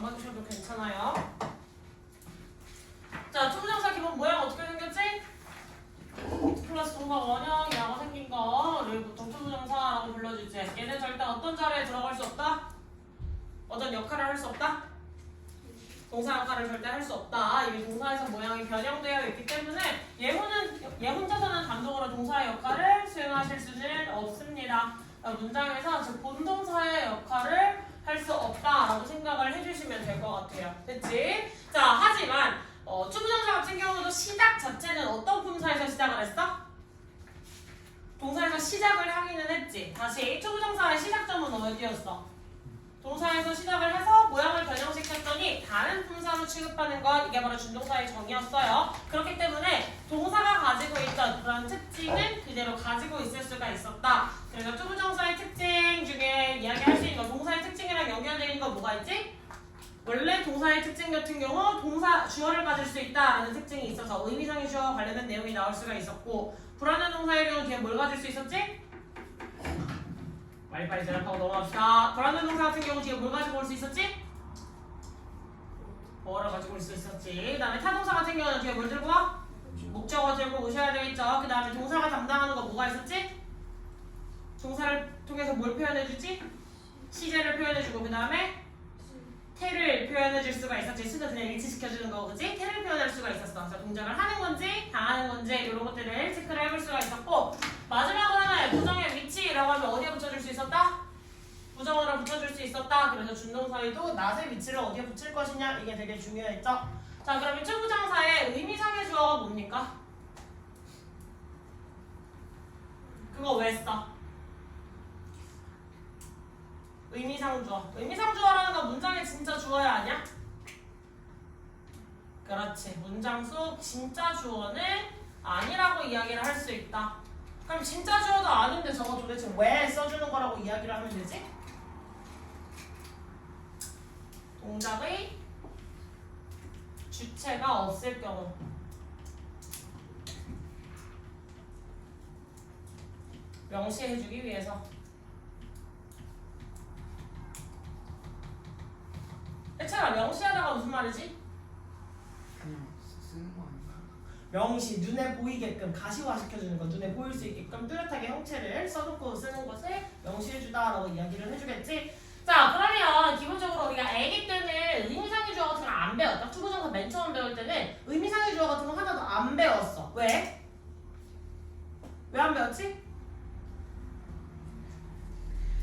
안 봐주셔도 괜찮아요. 자, 투부정사 기본 모양 어떻게 생겼지? 플러스 동사 원형이라고 생긴 거를 보통 투부정사라고 불러주지. 얘는 절대 어떤 자리에 들어갈 수 없다? 어떤 역할을 할 수 없다? 동사 역할을 절대 할 수 없다. 이게 동사에서 모양이 변형되어 있기 때문에 얘 혼자서는 단독으로 동사의 역할을 수행하실 수는 없습니다. 문장에서 즉 본동사의 역할을 할 수 없다라고 생각을 해주시면 될 것 같아요. 됐지? 자, 하지만 투부정사 같은 경우도 시작 자체는 어떤 품사에서 시작을 했어? 동사에서 시작을 하기는 했지. 다시 투부정사의 시작점은 어디였어? 동사에서 시작을 해서 모양을 변형시켰더니 다른 품사로 취급하는 것, 이게 바로 준동사의 정의였어요. 그렇기 때문에 동사가 가지고 있던 그런 특징은 그대로 가지고 있을 수가 있었다. 그래서 투부정사의 특징 중에 이야기할 수 있는 거, 동사의 특징이랑 연결되어 있는 거 뭐가 있지? 원래 동사의 특징 같은 경우 동사 주어를 가질 수 있다라는 특징이 있어서 의미상의 주어와 관련된 내용이 나올 수가 있었고, 불완전 동사의 경우 뒤에 뭘 가질 수 있었지? 빨리빨리 대답하고 넘어갑시다. 불완전 동사 같은 경우 뒤에 뭘 가지고 올 수 있었지? 뭐를 가지고 올 수 있었지. 그 다음에 타동사 같은 경우는 뒤에 뭘 들고 와? 목적어 들고 오셔야 되겠죠. 그 다음에 동사가 담당하는 거 뭐가 있었지? 동사를 통해서 뭘 표현해주지? 시제를 표현해주고, 그 다음에 태를 표현해줄 수가 있었지. 수도 그냥 일치시켜주는 거, 그지? 태를 표현할 수가 있었어. 자, 동작을 하는 건지 당하는 건지 이런 것들을 체크를 해볼 수가 있었고, 마지막으로 하나의 부정의 위치라고 하면 어디에 붙여줄 수 있었다? 부정어를 붙여줄 수 있었다. 그래서 준동사에도 낫의 위치를 어디에 붙일 것이냐, 이게 되게 중요했죠. 자, 그러면 투부정사의 의미상의 주어가 뭡니까? 그거 왜 써? 의미상 주어. 의미상 주어라는 건 문장의 진짜 주어야 아니야? 그렇지. 문장 속 진짜 주어는 아니라고 이야기를 할 수 있다. 그럼 진짜 주어도 아닌데 저거 도대체 왜 써주는 거라고 이야기를 하면 되지? 동작의 주체가 없을 경우. 명시해주기 위해서. 해찬아, 명시하다가 무슨 말이지? 그냥 쓰는 거 아닌가? 명시, 눈에 보이게끔 가시화시켜주는 거, 눈에 보일 수 있게끔 뚜렷하게 형체를 써놓고 쓰는 것을 명시해주다라고 이야기를 해주겠지? 자, 그러면 기본적으로 우리가 애기 때는 의미상의 주어 같은 거 안 배웠다. 투부정사 맨 처음 배울 때는 의미상의 주어 같은 거 하나도 안 배웠어. 왜? 왜 안 배웠지?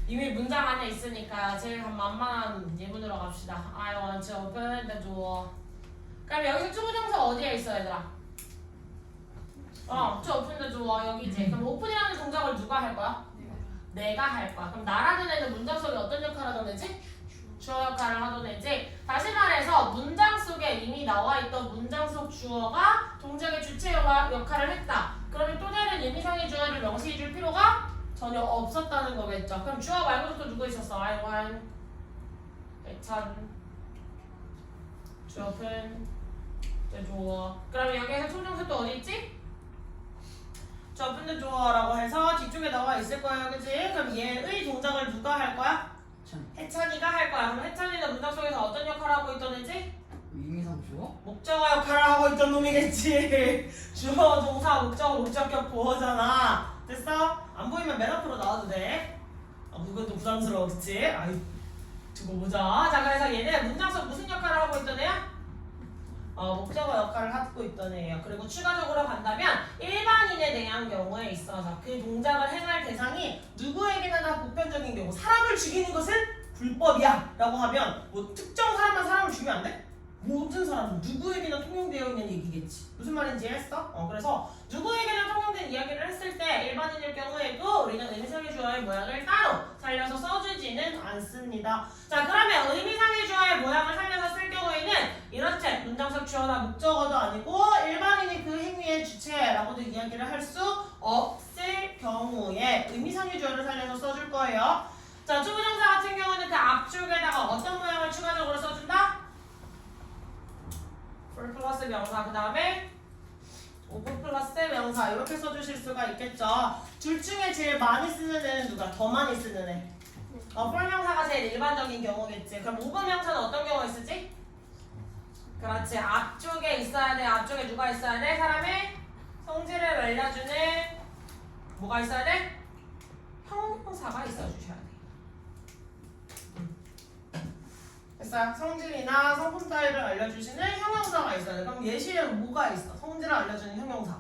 이미 문장 안에 있으니까 제일 만만한 예문으로 갑시다. I want to open the door. 그럼 여기서 투부정사 어디에 있어, 얘들아? to open the door 여기지. 그럼 오픈이라는 동작을 누가 할 거야? 내가 할 거야. 그럼 나라는 애는 문장 속에 어떤 역할을 하던 애지? 주어 역할을 하던 애지. 다시 말해서 문장 속에 이미 나와 있던 문장 속 주어가 동작의 주체 역할을 했다. 그러면 또 다른 의미상의 주어를 명시해 줄 필요가 전혀 없었다는 거겠죠. 그럼 주어 말고도 또 누구 있었어? I want, 해찬, to open the door. 그러면 여기에서 투부정사 또 어디 있지? to open the door라고 해서 뒤쪽에 나와 있을 거예요, 그치? 그럼 얘의 동작을 누가 할 거야? 해찬이가 할 거야. 그럼 해찬이는 문장 속에서 어떤 역할을 하고 있던 애지? 의미상 주어? 목적어 역할을 하고 있던 놈이겠지. 주어, 동사, 목적어, 목적격 보어잖아. 됐어? 안 보이면 맨 앞으로 나와도 돼. 그건 또 부담스러워, 그치? 아이, 두고 보자. 자, 그래서 얘는 문장 속 무슨 역할을 하고 있던 애야? 목적어 역할을 하고 있던 애예요. 그리고 추가적으로 간다면 일반인에 대한 경우에 있어서 그 동작을 행할 대상이 누구에게나 다 보편적인 경우, 사람을 죽이는 것은 불법이야 라고 하면 뭐 특정 사람만 사람을 죽이면 안 돼? 모든 사람은 누구에게나 통용되어 있는 얘기겠지. 무슨 말인지 했어? 그래서 누구에게나 통용된 이야기를 했을 때 일반인일 경우에도 우리는 의미상의 주어의 모양을 따로 살려서 써주지는 않습니다. 자, 그러면 의미상의 주어의 모양을 살려서 쓸 경우에는 이렇지. 문장 속 주어나 목적어도 아니고 일반인이 그 행위의 주체라고도 이야기를 할 수 없을 경우에 의미상의 주어를 살려서 써줄 거예요. 자, 투부정사 같은 경우는 그 앞쪽에다가 어떤 모양을 추가적으로 써준다? for 플러스 명사, 그 다음에 오브 플러스 명사 이렇게 써주실 수가 있겠죠. 둘 중에 제일 많이 쓰는 애는 누가? 더 많이 쓰는 애. for 명사가 제일 일반적인 경우겠지. 그럼 우분명사는 어떤 경우에 쓰지? 그렇지. 앞쪽에 있어야 돼. 앞쪽에 누가 있어야 돼? 사람의 성질을 알려주는 뭐가 있어야 돼? 형용사가 있어주셔야 돼. 됐어요? 성질이나 성품 따위를 알려주시는 형용사가 있어야 돼. 그럼 예시에는 뭐가 있어? 성질을 알려주는 형용사.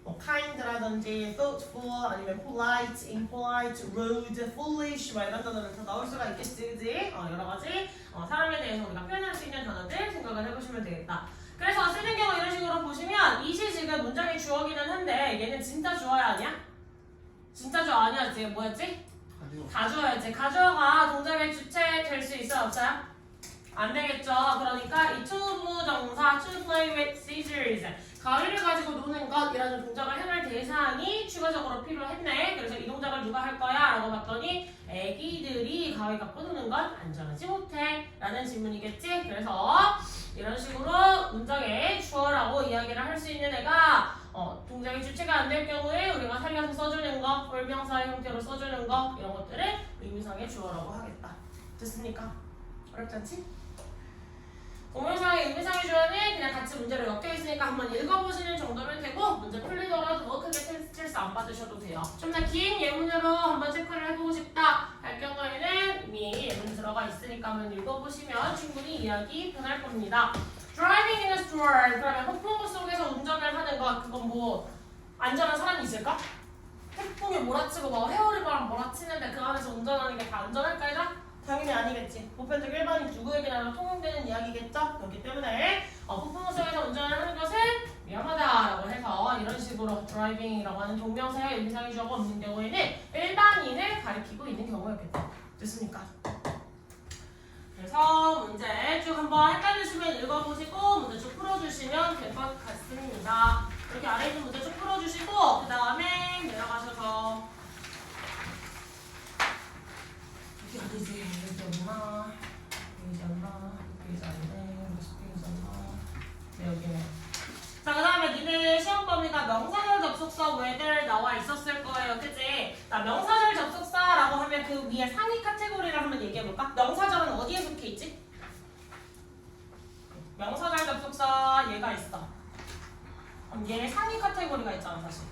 뭐 kind라든지 thoughtful 아니면 polite, impolite, rude, foolish 막 이런 단어를 다 나올 수가 있겠지, 그지? 여러 가지 사람에 대해서 우리가 표현할 수 있는 단어들 생각을 해보시면 되겠다. 그래서 쓰는 경우 이런 식으로 보시면 이시 지금 문장의 주어기는 한데 얘는 진짜 주어야 아니야? 진짜 주어 아니야? 이제 뭐였지? 가주어였지. 가주어가 동작의 주체 될 수 있어요? 없어요? 안 되겠죠. 그러니까 이 to 부정사 to play with scissors 가위를 가지고 노는 것이라는 동작을 해낼 대상이 추가적으로 필요했네. 그래서 이 동작을 누가 할 거야? 라고 봤더니 애기들이 가위 갖고 노는 건 안전하지 못해 라는 질문이겠지. 그래서 이런 식으로 문장에 주어라고 이야기를 할 수 있는 애가 동작의 주체가 안 될 경우에 우리가 살려서 써주는 거, 불명사의 형태로 써주는 거 이런 것들을 의미상의 주어라고 하겠다. 됐습니까? 어렵지 않지? 동명사의 의미상의 주어는 그냥 같이 문제를 엮여 있으니까 한번 읽어보시는 정도면 되고 문제 풀리더라도 크게 스트레스 안 받으셔도 돼요. 좀 더 긴 예문으로 한번 체크를 해보고 싶다 할 경우에는 이미 예문 들어가 있으니까 한번 읽어보시면 충분히 이해하기 편할 겁니다. Driving in a storm 그러면 폭풍우 속에서 운전을 하는 거 그건 뭐 안전한 사람이 있을까? 태풍이 몰아치고 막 회오리바람 몰아치는데 그 안에서 운전하는 게 다 안전할까 얘들아? 당연히 아니겠지. 보편적 일반인 누구에게나 통용되는 이야기겠죠? 그렇기 때문에 폭풍우 속에서 운전을 하는 것은 위험하다라고 해서 이런 식으로 드라이빙이라고 하는 동명사의 의미상의 주어가 없는 경우에는 일반인을 가리키고 있는 경우였겠다. 됐습니까? 그래서 문제 쭉 한번 헷갈리시면 읽어보시고 문제 쭉 풀어주시면 될 것 같습니다. 이렇게 아래 있는 문제 쭉 풀어주시고 그 다음에 내려가셔서 여기 어디지? 여기 없나? 여기 없나? 여기 아닌데 무슨 페이지였나? 네 여기네. 자, 그 다음에 니네 시험 범위가 명사절 접속사 왜들 나와 있었을 거예요. 그치? 자, 명사절 접속사라고 하면 그 위에 상위 카테고리를 한번 얘기해볼까? 명사절은 어디에 속해 있지? 명사절 접속사 얘가 있어. 그럼 얘 상위 카테고리가 있잖아, 사실.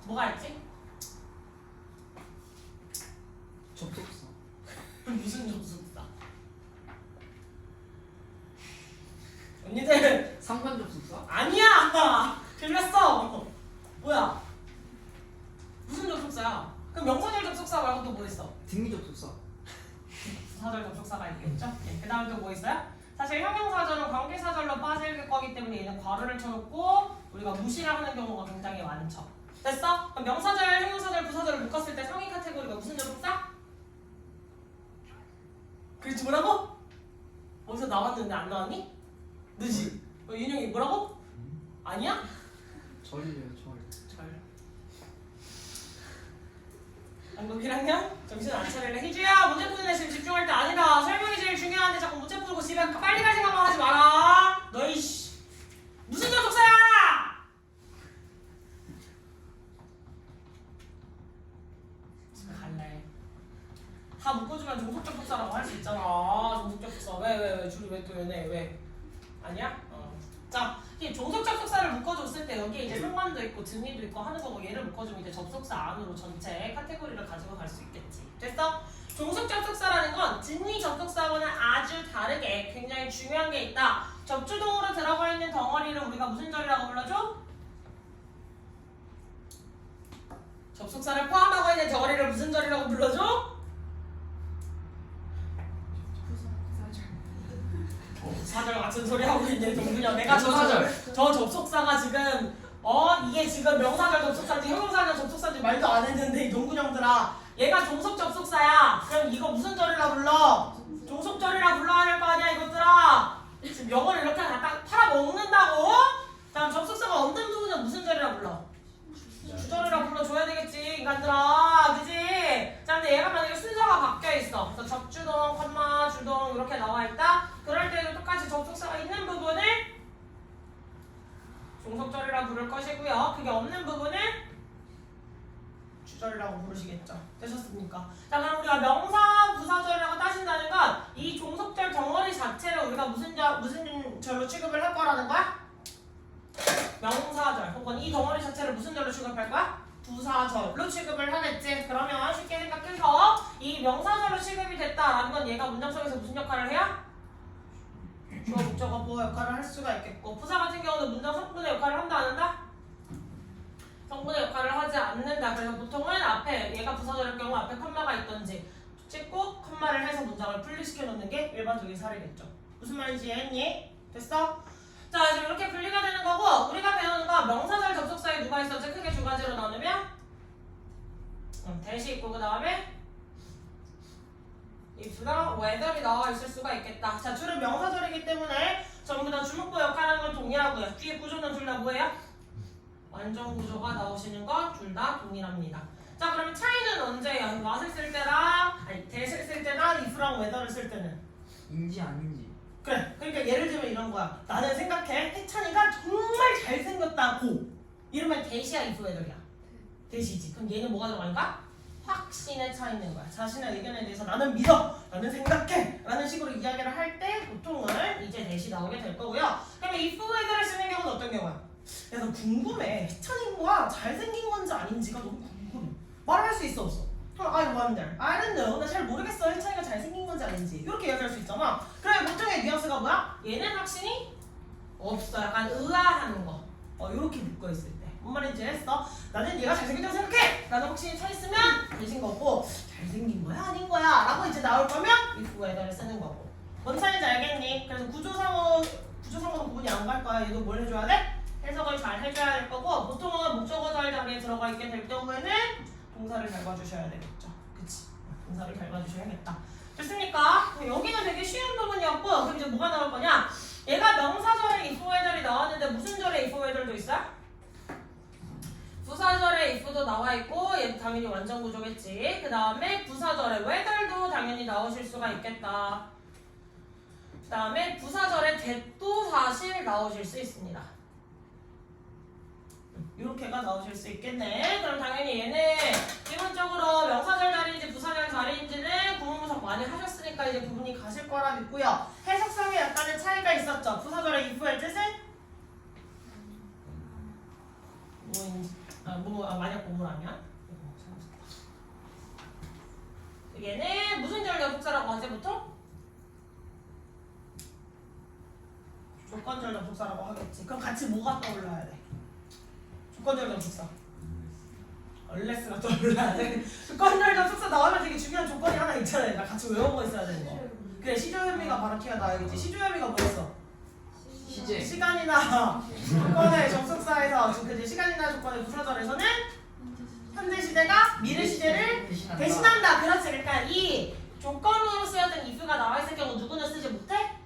뭐가 있지? 접속사. 무슨 접속사? 언니들 상관 접속사? 아니야! 틀렸어! 뭐야? 무슨 접속사야? 그럼 명사절 접속사 말고 또 뭐 있어? 등위 접속사. 부사절 접속사가 있겠죠? 네, 그 다음에 또 뭐 있어요? 사실 형용사절은 관계사절로 빠질 거기 때문에 얘는 괄호를 쳐놓고 우리가 무시를 하는 경우가 굉장히 많죠. 됐어? 그럼 명사절, 형용사절, 부사절을 묶었을 때 상위 카테고리가 무슨 접속사? 그렇지 뭐라고? 어디서 나왔는데 안 나왔니? 늦지? 윤영이 뭐라고? 아니야? 절이래요 절. 한국 1학년? 정신 안 차릴래? 희주야 문제 푸는 애 지금 집중할 때 아니다. 설명이 제일 중요한데 자꾸 문제 풀고 집에 빨리 갈 생각만 하지 마라. 너희 씨 무슨 접속사야? 집에 갈래. 다 묶어주면 종속 접속사라고 할 수 있잖아. 종속 접속사 왜 줄이 왜 또 얘네 왜? 아니야? 자, 이 종속 접속사를 묶어줬을 때 여기에 이제 상관도 있고 등위도 있고 하는 거고 얘를 묶어주면 이제 접속사 안으로 전체 카테고리를 가지고 갈 수 있겠지. 됐어? 종속 접속사라는 건 등위 접속사와는 아주 다르게 굉장히 중요한 게 있다. 접주동으로 들어가 있는 덩어리를 우리가 무슨 절이라고 불러줘? 접속사를 포함하고 있는 덩어리를 무슨 절이라고 불러줘? 사절 같은 소리 하고 있네 동근이야. 내가 저 접속사가 지금 이게 지금 명사절 접속사인지 형용사절 접속사인지 말도 안 했는데 이 동근 형들아 얘가 종속 접속사야. 그럼 이거 무슨 절이라 불러? 종속절이라 불러야 될 거 아니야 이것들아. 지금 영어를 이렇게 갖다 팔아먹는다고? 다음 접속사가 없는 부분은 무슨 절이라 불러? 주절이라 불러줘야 되겠지 인간들아. 그지? 자 근데 얘가 만약에 순서가 바뀌어있어. 그래서 접주동, 컴마, 주동 이렇게 나와있다. 그럴 때도 똑같이 접속사가 있는 부분을 종속절이라 부를 것이고요. 그게 없는 부분을 주절이라고 부르시겠죠. 되셨습니까? 자, 그럼 우리가 명사 부사절이라고 따진다는 건 이 종속절 덩어리 자체를 우리가 무슨 절로 취급을 할 거라는 거야? 명사절 혹은 이 덩어리 자체를 무슨 절로 취급할 거야? 부사절로 취급을 하겠지. 그러면 쉽게 생각해서 이 명사절로 취급이 됐다라는 건 얘가 문장 속에서 무슨 역할을 해야? 주어 목적어 보호 역할을 할 수가 있겠고, 부사 같은 경우는 문장 성분의 역할을 한다 안 한다? 성분의 역할을 하지 않는다. 그래서 보통은 앞에 얘가 부사절일 경우 앞에 컴마가 있던지 찍고 컴마를 해서 문장을 분리시켜 놓는 게 일반적인 사례겠죠. 무슨 말인지 이해했니? 됐어? 자, 지금 이렇게 분리가 되는 거고, 우리가 배우는 건 명사절 접속사에 누가 있었지? 크게 두 가지로 나누면 대시 있고 그 다음에 if랑 whether이 나와 있을 수가 있겠다. 자, 줄은 명사절이기 때문에 전부 다 주목보 역할하는 건 동일하고요. 뒤에 구조는 둘 다 뭐예요? 완전 구조가 나오시는 건 둘 다 동일합니다. 자, 그러면 차이는 언제예요? what을 쓸 때랑 대시를 쓸 때랑 if랑 whether를 쓸 때는? 인지 아닌지. 그래. 그러니까 예를 들면 이런 거야. 나는 생각해. 해찬이가 정말 잘생겼다고. 이러면 대시야 if whether이야? 대시지. 그럼 얘는 뭐가 들어가니까? 확신에 차 있는 거야. 자신의 의견에 대해서 나는 믿어, 나는 생각해 라는 식으로 이야기를 할 때 보통은 이제 대시 나오게 될 거고요. 그러면 if whether를 쓰는 경우는 어떤 경우야? 야, 너 궁금해. 해찬이가 잘생긴 건지 아닌지가 너무 궁금해. 말할 수 있어 없어? 그럼 I wonder, I don't know, 나 잘 모르겠어. 해찬이가 잘생긴 건지 아닌지 이렇게 이야기할 수 있잖아. 그래, 보통의 뉘앙스가 뭐야? 얘는 확신이 없어. 약간 의아하는 거. 이렇게 묶어 있을 때. 뭔 말인지 했어? 나는 얘가 잘생겼다고 생각해! 라는 확신이 차 있으면 되신 거고, 잘생긴 거야? 아닌 거야? 라고 이제 나올 거면 if whether를 쓰는 거고. 뭔 차이인지 알겠니? 그래서 구조상으로 구분이 안 갈 거야. 얘도 뭘 해줘야 돼? 해석을 잘 해줘야 될 거고, 보통은 목적어절 자리에 들어가 있게 될 경우에는 동사를 잘 봐주셔야 되겠죠. 그치? 동사를 잘 봐주셔야겠다. 됐습니까? 여기는 되게 쉬운 부분이었고, 그럼 이제 뭐가 나올 거냐? 얘가 명사절에 if whether이 나왔는데 무슨 절에 if whether도 있어요? 부사절에 if도 나와 있고, 얘 당연히 완전 구조겠지. 그 다음에 부사절에 whether도 당연히 나오실 수가 있겠다. 그 다음에 부사절에 that도 사실 나오실 수 있습니다. 이렇게가 나오실 수 있겠네. 그럼 당연히 얘는 기본적으로 명사절 자리인지 부사절 자리인지는 구문분석 많이 하셨으니까 이제 구분이 가실 거라 믿고요. 해석상에 약간의 차이가 있었죠. 부사절의 if의 뜻은 만약 보물하면 얘는 무슨 절 접속사라고 하지 보통? 조건절 접속사라고 하겠지. 그럼 같이 뭐가 떠올라야 돼? 조건절 접속사. unless가 떠올라야 돼. 조건절 접속사 나오면 되게 중요한 조건이 하나 있잖아요. 나 같이 외우고 있어야 되는 거. 그래, 시조혐의가 바로 튀어나와야겠지. 시조혐의가 뭐였어? 시제. 시간이나 조건의 접속사에서 그지 시간이나 조건의 부사절에서는 현재 시제가 미래 시제를 대신한다. 그렇지. 그러니까 이 조건으로 쓰였던 if가 나와 있을 경우 누구는 쓰지 못해?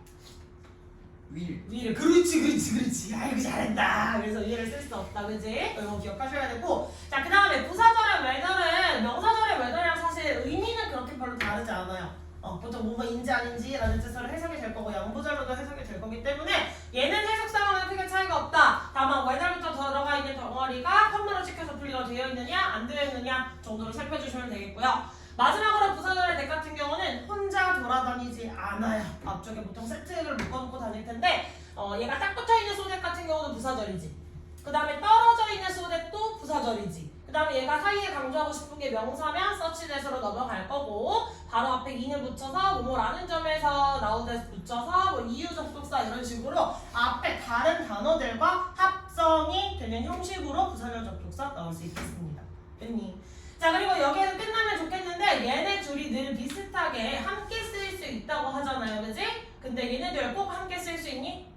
위를. 그렇지. 아이고 잘한다. 그래서 위를 쓸 수 없다. 그지? 이거 기억하셔야 되고. 자, 그 다음에 부사절의 whether는 명사절의 whether랑 사실 의미는 그렇게 별로 다르지 않아요. 보통 뭐인지 아닌지라는 뜻으로 해석이 될 거고 양보절로도 해석이 될 거기 때문에 얘는 해석상으로는 크게 차이가 없다. 다만 whether부터 들어가 있는 덩어리가 컴마로 찍혀서 분리가 되어 있느냐 안 되어 있느냐 정도로 살펴주시면 되겠고요. 마지막으로 부사절의 덱 같은 경우는 혼자 돌아다니지 않아요. 앞쪽에 보통 세트를 묶어놓고 다닐 텐데 얘가 딱 붙어있는 소덱 같은 경우도 부사절이지. 그 다음에 떨어져 있는 소덱도 부사절이지. 그 다음에 얘가 사이에 강조하고 싶은 게 명사면 서치댓으로 넘어갈 거고 바로 앞에 in을 붙여서 뭐뭐라는 점에서 나오듯 붙여서 뭐 이유 접속사 이런 식으로 앞에 다른 단어들과 합성이 되는 형식으로 부사절 접속사 나올 수 있겠습니다. 됐니? 자, 그리고 여기에서 끝나면 좋겠는데 얘네 둘이 늘 비슷하게 함께 쓰일 수 있다고 하잖아요. 그지? 근데 얘네들 꼭 함께 쓸 수 있니?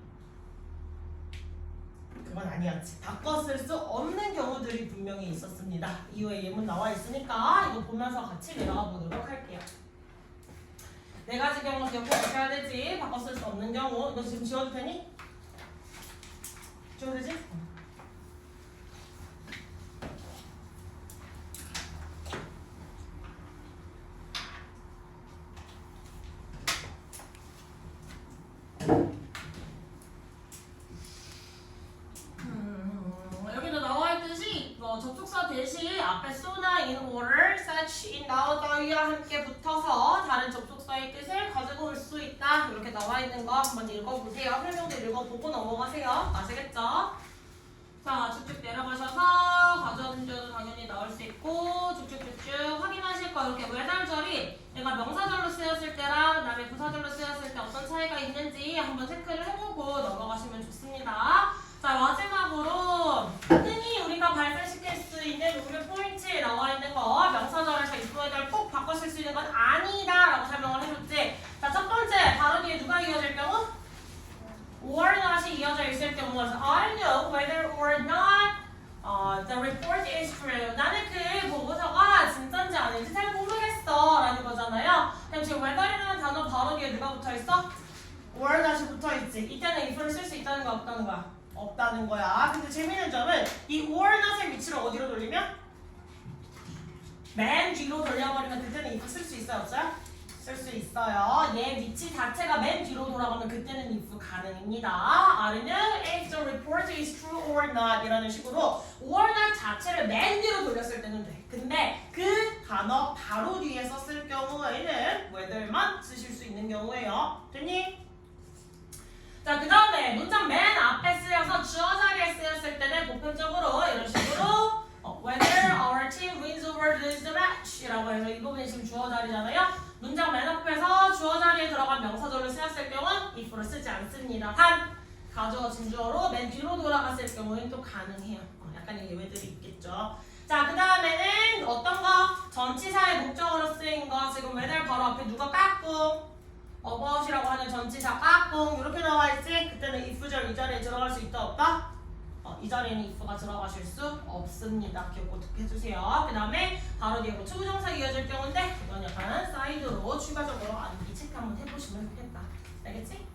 그건 아니었지. 바꿔 쓸 수 없는 경우들이 분명히 있었습니다. 이후에 예문 나와 있으니까 이거 보면서 같이 내려가 보도록 할게요. 네 가지 경우 기억해 주셔야 되지. 바꿔 쓸 수 없는 경우. 이거 지금 지워도 되니? 지워도 되지? 여기도 나와 있듯이 접속사 대시 앞에 so나 in, 읽어보세요. 설명들 읽어보고 넘어가세요. 아시겠죠? 자, 쭉쭉 내려가셔서 가져온 문제도 당연히 나올 수 있고 쭉쭉쭉쭉 확인하실 거 이렇게 외달절이 내가 명사절로 쓰였을 때랑 그다음에 부사절로 쓰였을 때 어떤 차이가 있는지 한번 체크를 해보고 넘어가시면 좋습니다. 자, 마지막으로 흔히 우리가 발생시킬 수 있는 우리 포인트에 나와 있는 거 명사절에서 if에들 꼭 바꿔 쓸 수 있는 건 아니다 라고 설명을 해줬지. 자, 첫 번째 바로 뒤에 누가 이어질 경우? or not이 이어져 있을 경우는 I know whether or not the report is true. 나는 그 보고서가 진짜인지 아닌지 잘 모르겠어 라는 거잖아요. 그럼 지금 whether이라는 단어 바로 뒤에 누가 붙어있어? or not이 붙어있지. 이때는 if를 쓸 수 있다는 거야 없다는 거야? 없다는 거야. 근데 재밌는 점은 이 or not의 위치를 어디로 돌리면? 맨 뒤로 돌려버리면 그때는 if 쓸 수 있어요 없어요? 쓸 수 있어요. 얘 위치 자체가 맨 뒤로 돌아가면 그때는 if 가능입니다. R는 if the report is true or not 이라는 식으로 or not 자체를 맨 뒤로 돌렸을 때는 돼. 근데 그 단어 바로 뒤에 썼을 경우에는 whether만 쓰실 수 있는 경우예요. 됐니? 자, 그 다음에 문장 맨 앞에 쓰여서 주어 자리에 쓰였을 때는 보편적으로 이런 식으로 whether our team wins or loses the match 이라고 해서 이 부분이 지금 주어 자리잖아요. 문장 맨 앞에서 주어 자리에 들어간 명사절로 쓰였을 경우는 if를 쓰지 않습니다. 단 가져진 주어로 맨 뒤로 돌아갔을 경우에는 또 가능해요. 약간의 예외들이 있겠죠. 자, 그 다음에는 어떤 거? 전치사의 목적어로 쓰인 거. 지금 whether 바로 앞에 누가 깍꿍 about이라고 하는 전치사 깍꿍 이렇게 나와 있지? 그때는 if절 이 자리에 들어갈 수 있다 없다? 이 자리에는 if가 들어가실 수 없습니다. 기억 꼭 해주세요. 그 다음에 바로 뒤에 투부정사 이어질 경우인데 이건 약간 사이드로 추가적으로 암기 체크 한번 해보시면 좋겠다. 알겠지?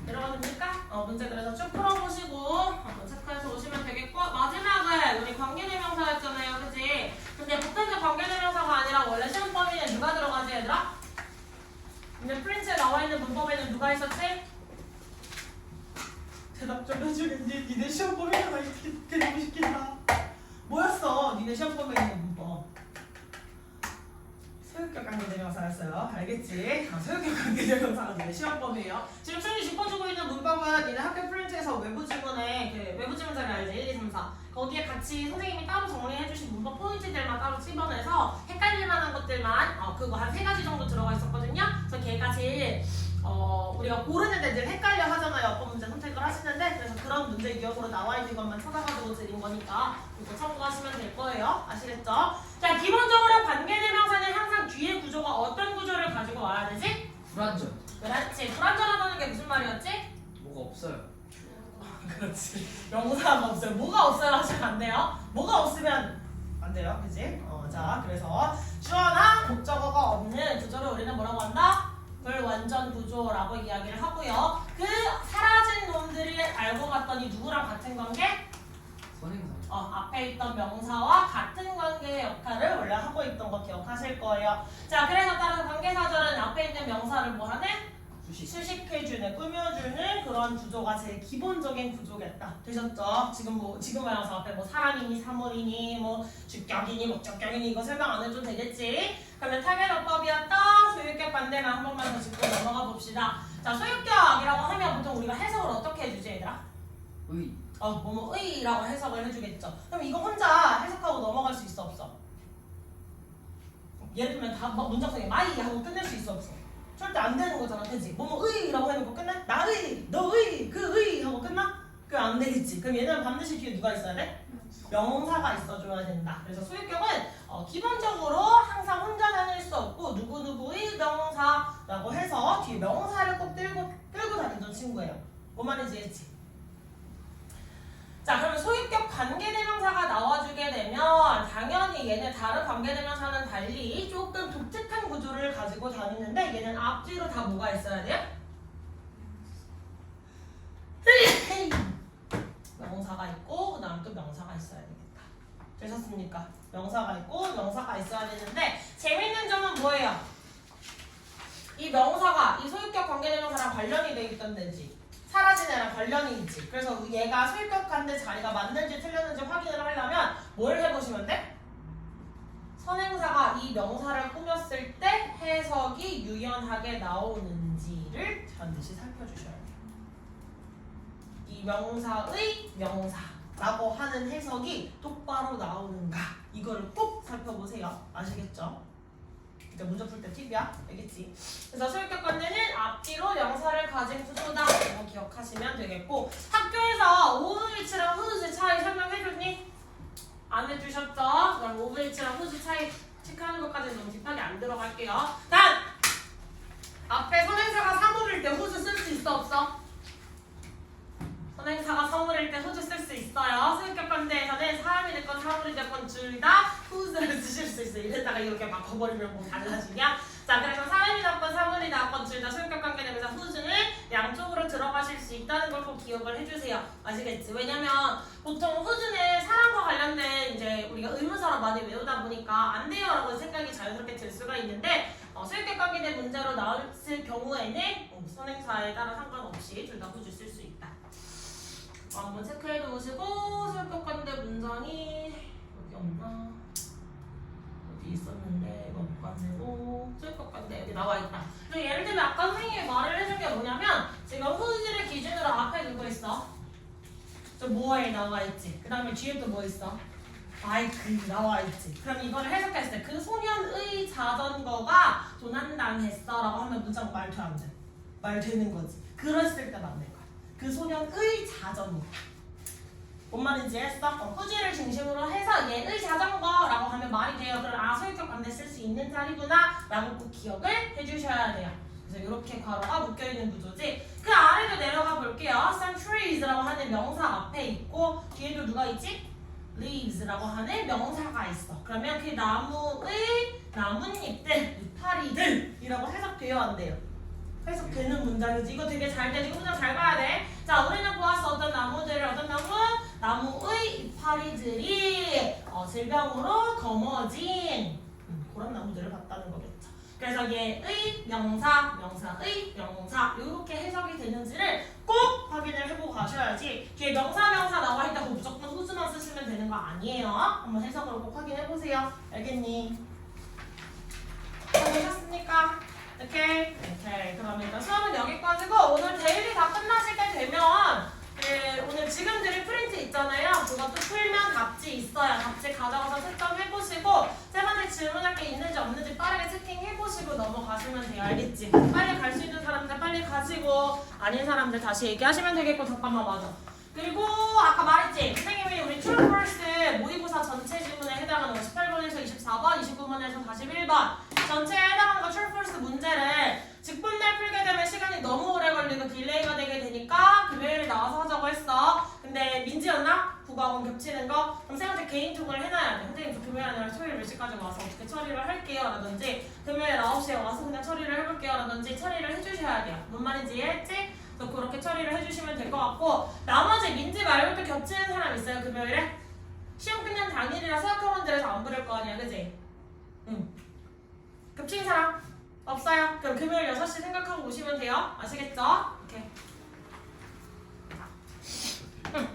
내려가됩니까? 문제 그래서 쭉 풀어보시고 한번 체크해서 오시면 되겠고 마지막은 우리 관계대명사였잖아요. 그치? 근데 보편적 관계대명사가 아니라 원래 시험 범위에 누가 들어가지 얘들아? 근데 프린트에 나와 있는 문법에는 누가 있었지? 대답 좀 해주겠니? 니네 시험 범위가 이렇게 너무 시킨다. 뭐였어? 니네 시험 범위에 있는 문법. 소유격 관계대명사였어요. 알겠지? 소유격 관계대명사가 니네 시험 범위예요. 지금 충분히 짚어주고 있는 문법은 니네 학교 프린트에서 외부 지문에 그 외부 지문 자료 알지? 1, 2, 3, 4. 거기에 같이 선생님이 따로 정리해주신 문법 포인트들만 따로 찝어내서 헷갈릴 만한 것들만 그거 한 3가지 정도 들어가 있었거든요. 그래서 걔가 제일 우리가 고르는 데들 헷갈려 하잖아요. 어떤 문제 선택을 하시는데 그래서 그런 문제 유형으로 나와 있는 것만 찾아가지고 드린 거니까 이거 참고하시면 될 거예요. 아시겠죠? 자, 기본적으로 관계대명사는 항상 뒤에 구조가 어떤 구조를 가지고 와야 되지? 불안전. 그렇지. 불완전하다는 게 무슨 말이었지? 뭐가 없어요. 그렇지. 명사가 없어요. 뭐가 없어요 하시면 안 돼요. 뭐가 없으면 안 돼요. 그치? 자, 그래서 주어나 목적어가 없는 구조를 우리는 뭐라고 한다? 불완전 구조라고 이야기를 하고요. 그 사라진 놈들을 알고 봤더니 누구랑 같은 관계? 선행사. 앞에 있던 명사와 같은 관계의 역할을 원래 하고 있던 거 기억하실 거예요. 자, 그래서 따라서 관계사절은 앞에 있는 명사를 뭐 하는? 수식해주는, 꾸며주는 그런 구조가 제일 기본적인 구조겠다. 되셨죠? 지금 말해서 앞에 뭐 사람이니 사물이니 뭐 주격이니 목적격이니 이거 설명 안 해도 되겠지? 그러면 타겟어법이었던 소유격 반대만 한 번만 더 짚고 넘어가 봅시다. 자, 소유격이라고 하면 보통 우리가 해석을 어떻게 해주지 얘들아? 의. 의라고 해석을 해주겠죠. 그럼 이거 혼자 해석하고 넘어갈 수 있어 없어? 예를 들면 다 문장성에 마이 하고 끝낼 수 있어 없어? 절대 안 되는 거잖아, 그지? 의라고 해놓고 끝나? 나의, 너의, 그의 하고 끝나? 그게 안 되겠지. 그럼 얘는 반드시 뒤에 누가 있어야 돼? 명사가 있어줘야 된다. 그래서 소유격은 기본적으로 항상 혼자 다닐 수 없고 누구누구의 명사라고 해서 뒤에 명사를 꼭 끌고 다니던 친구예요. 뭔 말인지 이해했지? 자, 그러면 소유격 관계대명사가 나와주게 되면 당연히 얘는 다른 관계대명사는 달리 조금 독특한 구조를 가지고 다니는데 얘는 앞뒤로 다 뭐가 있어야 돼요? 명사가 있고 그 다음 또 명사가 있어야 되겠다. 되셨습니까? 명사가 있고 명사가 있어야 되는데 재밌는 점은 뭐예요? 이 명사가 이 소유격 관계대명사랑 관련이 돼 있던 데지 사라진 애랑 관련이 있지. 그래서 얘가 소유격 관계 자리가 맞는지 틀렸는지 확인을 하려면 뭘 해보시면 돼? 선행사가 이 명사를 꾸몄을 때 해석이 유연하게 나오는지를 반드시 살펴주셔야 돼요. 이 명사의 명사라고 하는 해석이 똑바로 나오는가 이거를 꼭 살펴보세요. 아시겠죠? 이제 문제 풀 때 팁이야. 알겠지? 그래서 소유격관계는 앞뒤로 명사를 가진 구조다. 이거 기억하시면 되겠고 학교에서 오브리치랑 후즈 차이 설명해줬니? 안 해주셨죠? 그럼 오브리치랑 후즈 차이 체크하는 것까지는 너무 딥하게 안 들어갈게요. 단! 앞에 선행사가 사물일 때 후즈 쓸 수 있어 없어? 선행사가 사물일 때 후즈 쓸 수 있어요. 소유격관계에서는 사람이 됐건 사물이 됐건 둘 다 후즈를 쓰실 수 있어요. 이랬다가 이렇게 바꿔버리면 뭐 달라지냐? 자, 그래서 사람이 됐건 사물이 됐건 둘 다 소유격관계 되면서 후즈는 양쪽으로 들어가실 수 있다는 걸 꼭 기억을 해주세요. 아시겠지? 왜냐면 보통 후즈는 사람과 관련된 이제 우리가 의문사로 많이 외우다 보니까 안 돼요라고 생각이 자연스럽게 들 수가 있는데 소유격관계된 문제로 나왔을 경우에는 선행사에 따라 상관없이 둘 다 후즈 쓸 수 있다. 한번 체크해 두시고 소유격관계 문장이 어디 없나? 어디 있었는데 이거 못 가지고 소유격관계 여기 나와 있다. 그리고 예를 들면 아까 선생님이 말을 해준 게 뭐냐면 지금 후즈를 기준으로 앞에 누구 있어? 저 뭐에 나와 있지? 그 다음에 뒤에 또 뭐 있어? 바이크 나와 있지. 그럼 이거를 해석했을 때 그 소년의 자전거가 도난당했어 라고 하면 문장 말 돼 안 돼? 말 되는 거지. 그랬을 때 맞는 거야. 그 소년의 자전거. 뭔 말인지 했어? 후지를 중심으로 해서 얘의 자전거라고 하면 말이 돼요. 그럼 소유격 관대 쓸 수 있는 자리구나 라고 꼭 기억을 해주셔야 돼요. 그래서 이렇게 괄호가 묶여있는 구조지. 그 아래로 내려가 볼게요. Some trees라고 하는 명사 앞에 있고 뒤에도 누가 있지? leaves라고 하는 명사가 있어. 그러면 그 나무의 나뭇잎들, 이파리들이라고 해석되어 안 돼요? 해석되는 문장이지. 이거 되게 잘 돼. 이거 문장 잘 봐야 돼. 자, 우리는 보았어. 어떤 나무들을, 어떤 나무? 나무의 이파리들이 질병으로 거머쥔 그런 나무들을 봤다는 거겠죠. 그래서 얘의 명사, 명사의 명사 이렇게 해석이 되는지를 꼭 확인을 해보고 가셔야지 뒤에 명사 나와 있다고 무조건 후즈만 쓰시면 되는 거 아니에요. 한번 해석을 꼭 확인해보세요. 알겠니? 되셨습니까? 오케이. 그러면 일단 수업은 여기까지고 오늘 데일리 다 끝나실 때 되면 오늘 지금들이 프린트 있잖아요. 그것도 풀면 답지 있어요. 답지 가져가서 채점해보시고 쌤한테 질문할 게 있는지 없는지 빠르게 체킹해보시고 넘어가시면 돼요. 알겠지? 빨리 갈 수 있는 사람들 빨리 가시고 아닌 사람들 다시 얘기하시면 되겠고. 잠깐만 맞아. 그리고 아까 말했지? 선생님이 우리 True False 모의고사 전체 지문에 해당하는 거 18번에서 24번, 29번에서 41번 전체에 해당하는 거 True False 문제를 직분날 풀게 되면 시간이 너무 오래 걸리고 딜레이가 되게 되니까 금요일에 나와서 하자고 했어. 근데 민지였나? 국어학원 겹치는 거? 그럼 쌤한테 개인 톡을 해놔야 돼. 선생님 저 금요일 아니라 토요일 몇 시까지 와서 어떻게 처리를 할게요 라든지 금요일 9시에 와서 그냥 처리를 해볼게요 라든지 처리를 해주셔야 돼요. 뭔 말인지 이해했지? 그래서 그렇게 처리를 해주시면 될 것 같고 나머지 민지 말고 또 겹치는 사람 있어요 금요일에? 시험 끝난 당일이라 수학학원들에서 안 부를 거 아니야 그지? 응. 겹치는 사람? 없어요? 그럼 금요일 6시 생각하고 오시면 돼요. 아시겠죠? 오케이. 응.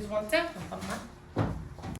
두 번째? 잠깐만.